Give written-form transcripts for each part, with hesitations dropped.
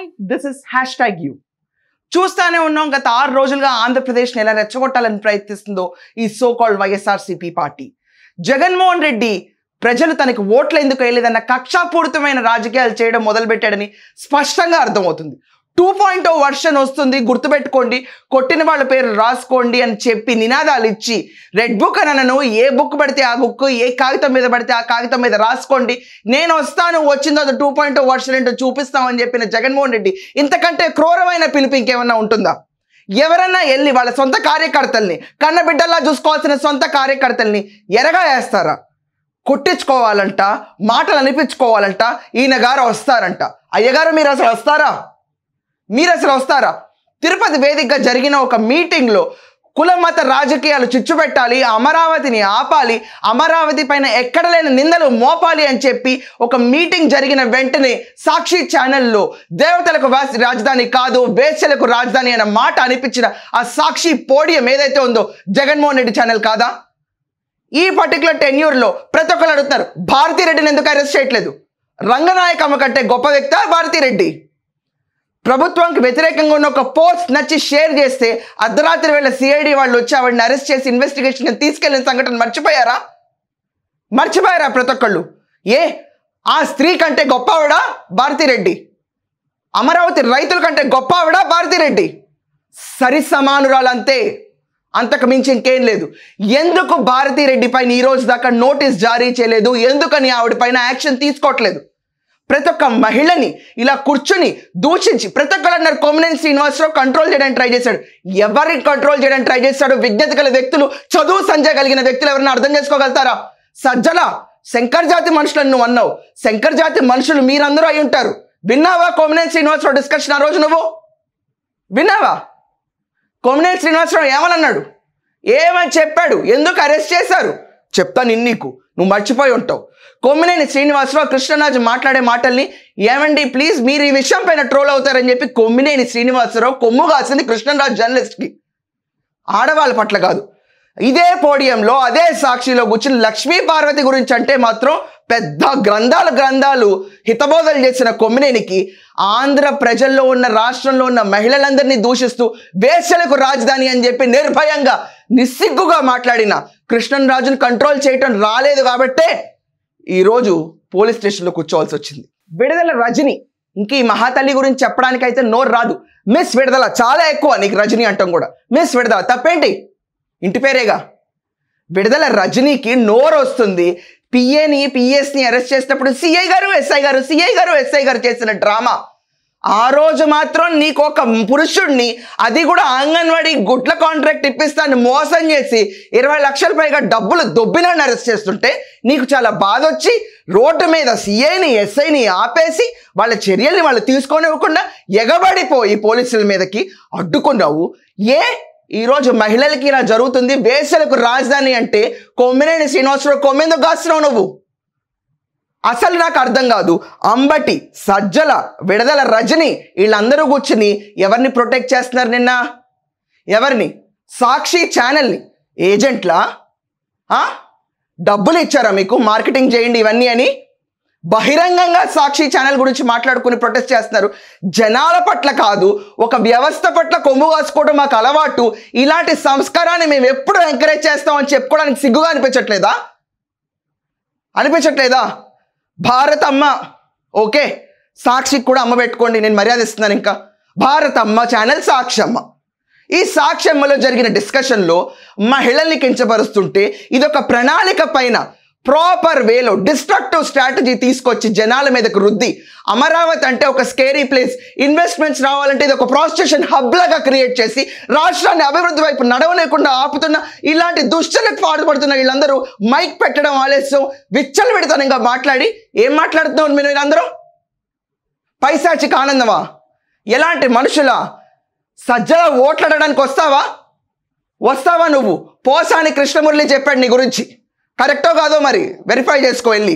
Hi this is #you చూస్తానే ఉన్నాం గత 6 రోజులుగా ఆంధ్రప్రదేశ్ని ఎలా రెచ్చగొట్టాలని ప్రయత్నిస్తుందో ఈ so called YSRCP party. Jaganmohan Reddy ప్రజలు తనకి ఓట్లు ఎందుకు వేయలేదన్న కక్షాపూరితమైన రాజకీయాలు చేయడం మొదలుపెట్టాడని స్పష్టంగా అర్థమవుతుంది. 2.0 వర్షన్ వస్తుంది, గుర్తుపెట్టుకోండి, కొట్టిన వాళ్ళ పేరు రాసుకోండి అని చెప్పి నినాదాలు ఇచ్చి రెడ్ బుక్ అనను, ఏ బుక్ పడితే ఆ బుక్, ఏ కాగితం మీద పడితే ఆ కాగితం మీద రాసుకోండి, నేను వస్తాను, వచ్చిందో 2.0 వర్షన్ ఏంటో చూపిస్తామని చెప్పిన జగన్మోహన్ రెడ్డి ఇంతకంటే క్రూరమైన పిలుపు ఇంకేమన్నా ఉంటుందా? ఎవరన్నా వెళ్ళి వాళ్ళ సొంత కార్యకర్తల్ని, కన్నబిడ్డల్లా చూసుకోవాల్సిన సొంత కార్యకర్తల్ని ఎరగా వేస్తారా? కొట్టించుకోవాలంట, మాటలు అనిపించుకోవాలంట, ఈయన గారు వస్తారంట. అయ్యగారు మీరు అసలు వస్తారా? తిరుపతి వేదికగా జరిగిన ఒక మీటింగ్లో కులమత రాజకీయాలు చిచ్చుపెట్టాలి, అమరావతిని ఆపాలి, అమరావతి పైన ఎక్కడ లేని నిందలు మోపాలి అని చెప్పి ఒక మీటింగ్ జరిగిన వెంటనే సాక్షి ఛానల్లో దేవతలకు రాజధాని కాదు వేశ్యలకు రాజధాని అనే మాట అనిపించిన ఆ సాక్షి పోడియం ఏదైతే ఉందో జగన్మోహన్ రెడ్డి ఛానల్ కాదా? ఈ పర్టికులర్ టెన్యూర్లో ప్రతి ఒక్కరు అడుగుతున్నారు, భారతిరెడ్డిని ఎందుకు అరెస్ట్ చేయట్లేదు? రంగనాయకమ్మ కంటే గొప్ప వ్యక్తా భారతిరెడ్డి? ప్రభుత్వానికి వ్యతిరేకంగా ఉన్న ఒక పోస్ట్ నచ్చి షేర్ చేస్తే అర్ధరాత్రి వేళ సిఐడి వాళ్ళు వచ్చి ఆవిడని అరెస్ట్ చేసి ఇన్వెస్టిగేషన్ తీసుకెళ్లిన సంఘటన మర్చిపోయారా ప్రతి ఒక్కళ్ళు? ఆ స్త్రీ కంటే గొప్ప ఆవిడ భారతిరెడ్డి? అమరావతి రైతుల కంటే గొప్ప ఆవిడ భారతిరెడ్డి? సరి సమానురాలంతే, అంతకు మించి ఇంకేం లేదు. ఎందుకు భారతిరెడ్డి పైన ఈ రోజు దాకా నోటీస్ జారీ చేయలేదు? ఎందుకని ఆవిడ పైన యాక్షన్ తీసుకోవట్లేదు? ప్రతి ఒక్క మహిళని ఇలా కూర్చుని దూషించి ప్రతి ఒక్కరు అన్నారు కొమ్మినేని శ్రీనివాసరావు కంట్రోల్ చేయడానికి ట్రై చేశాడు. ఎవరిని కంట్రోల్ చేయడానికి ట్రై చేశాడు? విజ్ఞత గల వ్యక్తులు, చదువు సంజయ్ కలిగిన వ్యక్తులు ఎవరైనా అర్థం చేసుకోగలుగుతారా? సజ్జల శంకర్ జాతి మనుషులను నువ్వు అన్నావు, శంకర్ జాతి మనుషులు మీరందరూ అయి ఉంటారు. విన్నావా కొమ్మినేని శ్రీనివాసరావు డిస్కషన్ ఆ రోజు? నువ్వు విన్నావా? కొమ్మినేని శ్రీనివాసరావు ఏమని అన్నాడు, ఏమని చెప్పాడు, ఎందుకు అరెస్ట్ చేశారు? చెప్తాను నీకు, నువ్వు మర్చిపోయి ఉంటావు. కొమ్మినేని శ్రీనివాసరావు కృష్ణరాజు మాట్లాడే మాటల్ని, ఏమండి ప్లీజ్ మీరు ఈ విషయం పైన ట్రోల్ అవుతారని చెప్పి కొమ్మినేని శ్రీనివాసరావు కొమ్ము కాసింది కృష్ణరాజు జర్నలిస్ట్కి, ఆడవాళ్ళ పట్ల కాదు. ఇదే పోడియంలో అదే సాక్షిలో కూర్చుని లక్ష్మీ పార్వతి గురించి అంటే మాత్రం పెద్ద గ్రంథాలు హితబోధలు చేసిన కొమ్మినేనికి ఆంధ్ర ప్రజల్లో ఉన్న, రాష్ట్రంలో ఉన్న మహిళలందరినీ దూషిస్తూ వేశ్యలకు రాజధాని అని చెప్పి నిర్భయంగా నిస్సిగ్గుగా మాట్లాడిన కృష్ణరాజును కంట్రోల్ చేయటం రాలేదు కాబట్టే ఈరోజు పోలీస్ స్టేషన్లో కూర్చోవాల్సి వచ్చింది. విడుదల రజని, ఇంక ఈ మహాతల్లి గురించి చెప్పడానికైతే నోరు రాదు. మిస్ విడుదల చాలా ఎక్కువ, నీకు రజని అంటాం కూడా. మిస్ విడుదల తప్పేంటి? ఇంటి పేరేగా. విడుదల రజనీకి నోరు వస్తుంది. పిఎస్ని అరెస్ట్ చేసినప్పుడు సిఐ గారు ఎస్ఐ గారు చేసిన డ్రామా. ఆ రోజు మాత్రం నీకు ఒక పురుషుడిని, అది కూడా అంగన్వాడీ గుడ్ల కాంట్రాక్ట్ ఇప్పిస్తాన్ని మోసం చేసి 20 లక్షల పైగా డబ్బులు దొబ్బినాన్ని అరెస్ట్ చేస్తుంటే నీకు చాలా బాధ వచ్చి రోడ్డు మీద సిఐని ఎస్ఐని ఆపేసి వాళ్ళ చర్యల్ని వాళ్ళు తీసుకోనివ్వకుండా ఎగబడిపోయి పోలీసుల మీదకి అడ్డుకున్నావు. ఈరోజు మహిళలకి ఇలా జరుగుతుంది, వేశ్యలకు రాజధాని అంటే కొమ్మినేని శ్రీనివాసరావు కొమ్మెందుకు కాస్తున్నావు నువ్వు? అసలు నాకు అర్థం కాదు. అంబటి, సజ్జల, విడుదల రజని వీళ్ళందరూ కూర్చుని ఎవరిని ప్రొటెక్ట్ చేస్తున్నారు? నిన్న ఎవరిని? సాక్షి ఛానల్ని. ఏజెంట్లా? డబ్బులు ఇచ్చారా మీకు మార్కెటింగ్ చేయండి ఇవన్నీ అని? బహిరంగంగా సాక్షి ఛానల్ గురించి మాట్లాడుకుని ప్రొటెస్ట్ చేస్తున్నారు. జనాల పట్ల కాదు, ఒక వ్యవస్థ పట్ల కొమ్ము కాసుకోవడం మాకు అలవాటు, ఇలాంటి సంస్కారాన్ని మేము ఎప్పుడు ఎంకరేజ్ చేస్తామని చెప్పుకోవడానికి సిగ్గుగా అనిపించట్లేదా? భారత్ అమ్మ, ఓకే, సాక్షికి కూడా అమ్మ పెట్టుకోండి, నేను మర్యాద ఇస్తున్నాను. ఇంకా భారత్ అమ్మ ఛానల్ సాక్షి అమ్మ. ఈ సాక్షి అమ్మలో జరిగిన డిస్కషన్లో మహిళల్ని కించపరుస్తుంటే ఇదొక ప్రణాళిక పైన ప్రాపర్ వేలో డిస్ట్రక్టివ్ స్ట్రాటజీ తీసుకొచ్చి జనాల మీదకు రుద్ది, అమరావతి అంటే ఒక స్కేరీ ప్లేస్, ఇన్వెస్ట్మెంట్స్ రావాలంటే ఇది ఒక ప్రాస్టిట్యూషన్ హబ్ లాగా క్రియేట్ చేసి రాష్ట్రాన్ని అభివృద్ధి వైపు నడవలేకుండా ఆపుతున్న ఇలాంటి దుష్టులకు పాటుపడుతున్న వీళ్ళందరూ మైక్ పెట్టడం ఆలస్యం, విచ్చలవిడితనంగా మాట్లాడి ఏం మాట్లాడుతున్నారు మీరు అందరూ? పైశాచిక ఆనందమా? ఎలాంటి మనుషులా? సజ్జల ఓట్లాడడానికి వస్తావా నువ్వు? పోసాని కృష్ణమురళి చెప్పాడు నీ గురించి, కరెక్టో కాదో మరి వెరిఫై చేసుకో వెళ్ళి.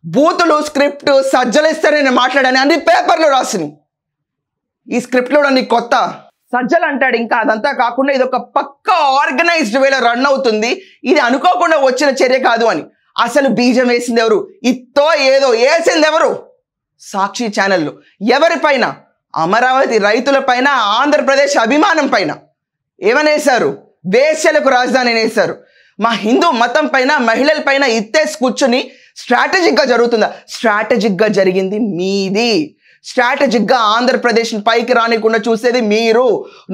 బూతులు స్క్రిప్ట్ సజ్జలు ఇస్తే నేను మాట్లాడాను అన్ని పేపర్లు రాసిని. ఈ స్క్రిప్ట్లో కూడా నీకు కొత్త? సజ్జలు అంటాడు. ఇంకా అదంతా కాకుండా ఇది ఒక పక్కా ఆర్గనైజ్డ్ వేలో రన్ అవుతుంది, ఇది అనుకోకుండా వచ్చిన చర్య కాదు అని. అసలు బీజం వేసింది ఎవరు? ఇత్తో ఏదో వేసింది ఎవరు? సాక్షి ఛానల్లో ఎవరిపైన? అమరావతి రైతుల పైన, ఆంధ్రప్రదేశ్ అభిమానం పైన ఏమనేశారు? వేశ్యలకు రాజధాని అనేశారు. మా హిందూ మతం పైన, మహిళల పైన ఇత్తేసి కూర్చుని స్ట్రాటజిక్గా జరుగుతుందా? స్ట్రాటజిక్గా జరిగింది మీది. స్ట్రాటజిక్గా ఆంధ్రప్రదేశ్ని పైకి రానికుండా చూసేది మీరు.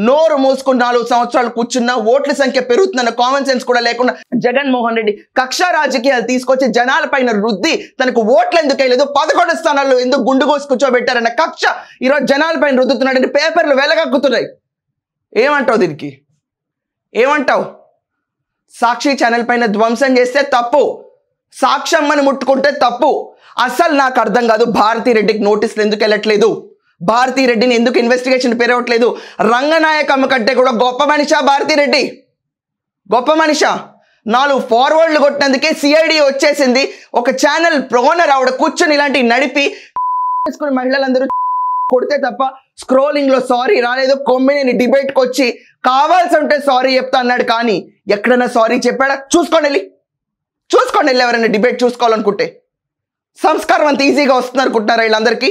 నోరు మూసుకుని 4 సంవత్సరాలు కూర్చున్న ఓట్ల సంఖ్య పెరుగుతుందన్న కామన్ సెన్స్ కూడా లేకుండా జగన్మోహన్ రెడ్డి కక్ష రాజకీయాలు తీసుకొచ్చి జనాల పైన రుద్ది తనకు ఓట్లు ఎందుకు వేయలేదు, 11 స్థానాల్లో ఎందుకు గుండు కోసి కూర్చోబెట్టారన్న కక్ష ఈరోజు జనాల పైన రుద్దుతున్నాడని పేపర్లు వెలగక్కుతున్నాయి. ఏమంటావు దీనికి? ఏమంటావు? సాక్షి ఛానల్ పైన ధ్వంసం చేస్తే తప్పు, సాక్షమ్మని ముట్టుకుంటే తప్పు. అసలు నాకు అర్థం కాదు, భారతిరెడ్డికి నోటీసులు ఎందుకు వెళ్ళట్లేదు? భారతిరెడ్డిని ఎందుకు ఇన్వెస్టిగేషన్ పెరగట్లేదు? రంగనాయకమ్మ కంటే కూడా గొప్ప మనిషా భారతిరెడ్డి? గొప్ప మనిషా? 4 ఫార్వర్డ్లు కొట్టినందుకే సిఐడి వచ్చేసింది. ఒక ఛానల్ ఓనర్ ఆవిడ కూర్చొని ఇలాంటివి నడిపి మహిళలందరూ కొడితే తప్ప స్క్రోలింగ్లో సారీ రాలేదు. కొమ్మినేని డిబేట్కి వచ్చి కావాల్సి ఉంటే సారీ చెప్తా అన్నాడు, కానీ ఎక్కడైనా సారీ చెప్పాడా? చూసుకోండి వెళ్ళి ఎవరైనా డిబేట్ చూసుకోవాలనుకుంటే. సంస్కారం అంత ఈజీగా వస్తుంది అనుకుంటున్నారా వీళ్ళందరికీ?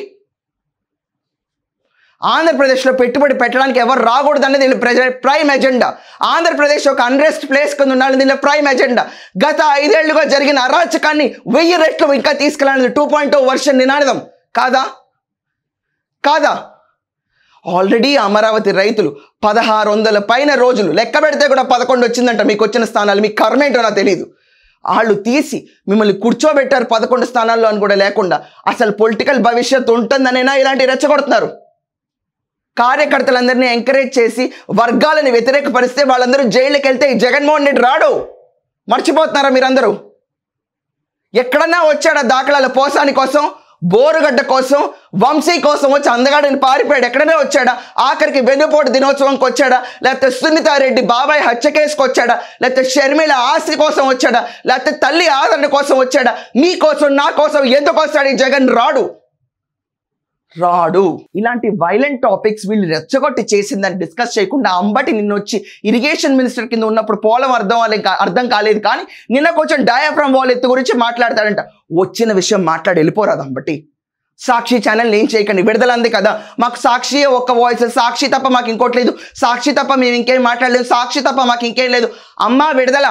ఆంధ్రప్రదేశ్లో పెట్టుబడి పెట్టడానికి ఎవరు రాకూడదు అనేది వీళ్ళ ప్రైమ్ ఎజెండా. ఆంధ్రప్రదేశ్ ఒక అన్రెస్ట్ ప్లేస్ కింద ఉండాలని దీనిలో ప్రైమ్ ఎజెండా. గత 5 ఏళ్లుగా జరిగిన అరాచకాన్ని 1000 రెట్లు ఇంకా తీసుకెళ్ళాలని 2.0 వర్షన్ నినాదం కాదా? ఆల్రెడీ అమరావతి రైతులు 1600 పైన రోజులు లెక్క పెడితే కూడా 11 వచ్చిందంట మీకు వచ్చిన స్థానాలు. మీ కర్మేంటో నాకు తెలియదు. వాళ్ళు తీసి మిమ్మల్ని కూర్చోబెట్టారు 11 స్థానాల్లో అని కూడా లేకుండా. అసలు పొలిటికల్ భవిష్యత్తు ఉంటుందనేనా ఇలాంటి రెచ్చగొడుతున్నారు? కార్యకర్తలందరినీ ఎంకరేజ్ చేసి వర్గాలను వ్యతిరేకపరిస్తే వాళ్ళందరూ జైలుకి వెళ్తే జగన్మోహన్ రెడ్డి రాడు. మర్చిపోతున్నారా మీరందరూ? ఎక్కడన్నా వచ్చాడా దాఖలాల పోసాని కోసం, బోరుగడ్డ కోసం, వంశీ కోసం వచ్చి అందగాడిని పారిపోయాడు? ఎక్కడనే వచ్చాడా? ఆఖరికి వెన్నుపోటు దినోత్సవంకి వచ్చాడా? లేకపోతే సునీతారెడ్డి బాబాయ్ హత్య కేసుకు వచ్చాడా? లేకపోతే షర్మిల ఆస్తి కోసం వచ్చాడా? లేకపోతే తల్లి ఆదరణ కోసం వచ్చాడా? మీ కోసం, నా కోసం ఎందుకు వస్తాడు ఈ జగన్? రాడు. ఇలాంటి వైలెంట్ టాపిక్స్ వీళ్ళు రెచ్చగొట్టి చేసిందని డిస్కస్ చేయకుండా అంబటి నిన్న వచ్చి ఇరిగేషన్ మినిస్టర్ కింద ఉన్నప్పుడు పోలం అర్థం కాలేదు, కానీ నిన్న కొంచెం డయాఫ్రమ్ వాల్ ఎత్తు గురించి మాట్లాడతాడంట. వచ్చిన విషయం మాట్లాడి వెళ్ళిపోరాదు అంబటి. సాక్షి ఛానల్ ఏం చేయకండి, విడుదల అంది కదా, మాకు సాక్షి ఒక్క వాయిస్, సాక్షి తప్ప మాకు ఇంకోటి లేదు, సాక్షి తప్ప మేము ఇంకేం మాట్లాడలేదు, సాక్షి తప్ప మాకు ఇంకేం లేదు. అమ్మా విడుదల,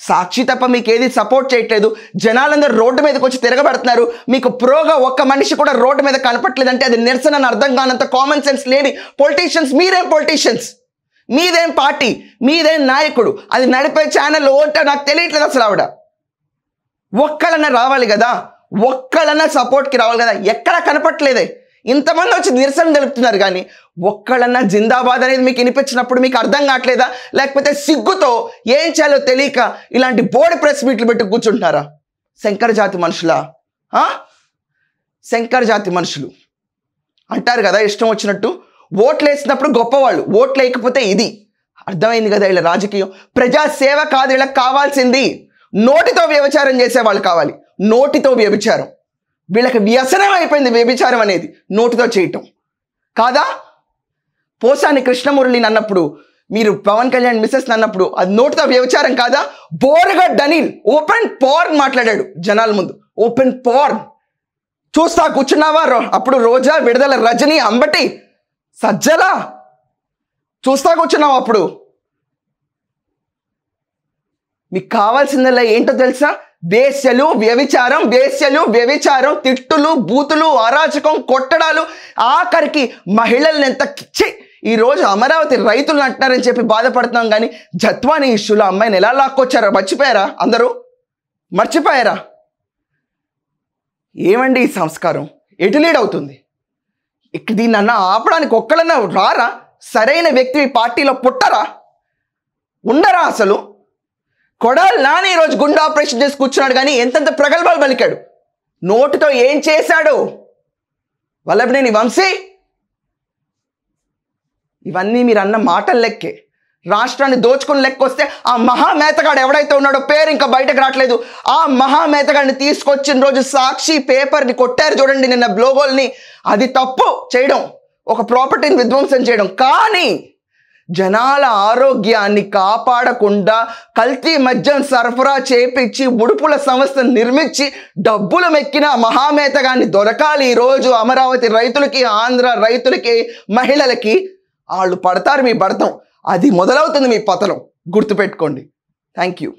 సాక్షి తప్ప మీకు ఏది సపోర్ట్ చేయట్లేదు. జనాలందరూ రోడ్డు మీదకి వచ్చి తిరగబడుతున్నారు. మీకు ప్రోగా ఒక్క మనిషి కూడా రోడ్డు మీద కనపట్లేదంటే అది నిరసన అని అర్థం కానంత కామన్ సెన్స్ లేని పొలిటీషియన్స్. మీరేం పొలిటీషియన్స్? మీదేం పార్టీ? మీదేం నాయకుడు? అది నడిపే ఛానల్ ఓంటే నాకు తెలియట్లేదు అసలు. ఆవిడ ఒక్కళ్ళన్నా రావాలి కదా, ఒక్కళ్ళన్నా సపోర్ట్కి రావాలి కదా. ఎక్కడా కనపట్లేదే. ఇంతమంది వచ్చి నిరసన తెలుపుతున్నారు, కానీ ఒక్కళ్ళన్నా జిందాబాద్ అనేది మీకు వినిపించినప్పుడు మీకు అర్థం కావట్లేదా? లేకపోతే సిగ్గుతో ఏం చేయాలో తెలియక ఇలాంటి బోర్డు ప్రెస్ మీట్లు పెట్టి కూర్చుంటున్నారా? శంకర జాతి మనుషులా? శంకర జాతి మనుషులు అంటారు కదా ఇష్టం వచ్చినట్టు. ఓట్లు వేసినప్పుడు గొప్పవాళ్ళు, ఓట్లు వేయకపోతే ఇది. అర్థమైంది కదా వీళ్ళ రాజకీయం. ప్రజాసేవ కాదు వీళ్ళకి కావాల్సింది. నోటితో వ్యభిచారం చేసేవాళ్ళు కావాలి. నోటితో వ్యభిచారం వీళ్ళకి వ్యసనం అయిపోయింది. వ్యభిచారం అనేది నోటితో చేయటం కాదా? పోసాని కృష్ణమురళిని అన్నప్పుడు, మీరు పవన్ కళ్యాణ్ మిస్సెస్ అన్నప్పుడు అది నోటితో వ్యభిచారం కాదా? బోరుగడ్డ అనిల్ ఓపెన్ పోర్న్ మాట్లాడాడు జనాల ముందు. ఓపెన్ పోర్న్ చూస్తా కూర్చున్నావా? అప్పుడు రోజా, విడుదల, రజనీ, అంబటి, సజ్జల చూస్తా కూర్చున్నావా? అప్పుడు మీకు కావాల్సిందల్లా ఏంటో తెలుసా? వేశ్యలు వ్యభిచారం, వేశ్యలు వ్యభిచారం, తిట్టులు, బూతులు, అరాచకం, కొట్టడాలు, ఆఖరికి మహిళల్ని ఎంత ఈరోజు అమరావతి రైతులు అంటున్నారని చెప్పి బాధపడుతున్నాం, కానీ జత్వాని ఇష్యూలో అమ్మాయిని ఎలా లాక్కొచ్చారో మర్చిపోయారా? అందరూ మర్చిపోయారా? ఏమండి ఈ సంస్కారం ఎటు లీడ్ అవుతుంది? దీన్ని అన్నా ఆపడానికి ఒక్కళ్ళన్నా రారా? సరైన వ్యక్తి పార్టీలో పుట్టరా? ఉండరా? అసలు కొడాలి నాని ఈరోజు గుండె ఆపరేషన్ చేసి కూర్చున్నాడు, కానీ ఎంతెంత ప్రగల్భాలు పలికాడు. నోటితో ఏం చేశాడు? వల్లభనేని వంశీ, ఇవన్నీ మీరు అన్న మాటల లెక్కే. రాష్ట్రాన్ని దోచుకుని లెక్కొస్తే ఆ మహామేతగాడు ఎవడైతే ఉన్నాడో పేరు ఇంకా బయటకు రావట్లేదు. ఆ మహామేతగాడిని తీసుకొచ్చిన రోజు సాక్షి పేపర్ని కొట్టారు చూడండి, నిన్న బ్లోగోల్ని. అది తప్పు చేయడం, ఒక ప్రాపర్టీని విధ్వంసం చేయడం. కానీ జనాల ఆరోగ్యాన్ని కాపాడకుండా కల్తీ మద్యం సరఫరా చేపించి ఉడుపుల సంస్థ నిర్మించి డబ్బులు మెక్కిన మహామేతగాన్ని దొరకాలి ఈరోజు అమరావతి రైతులకి, ఆంధ్ర రైతులకి, మహిళలకి. వాళ్ళు పడతారు మీ భరతం, అది మొదలవుతుంది మీ పతనం, గుర్తుపెట్టుకోండి. Thank you.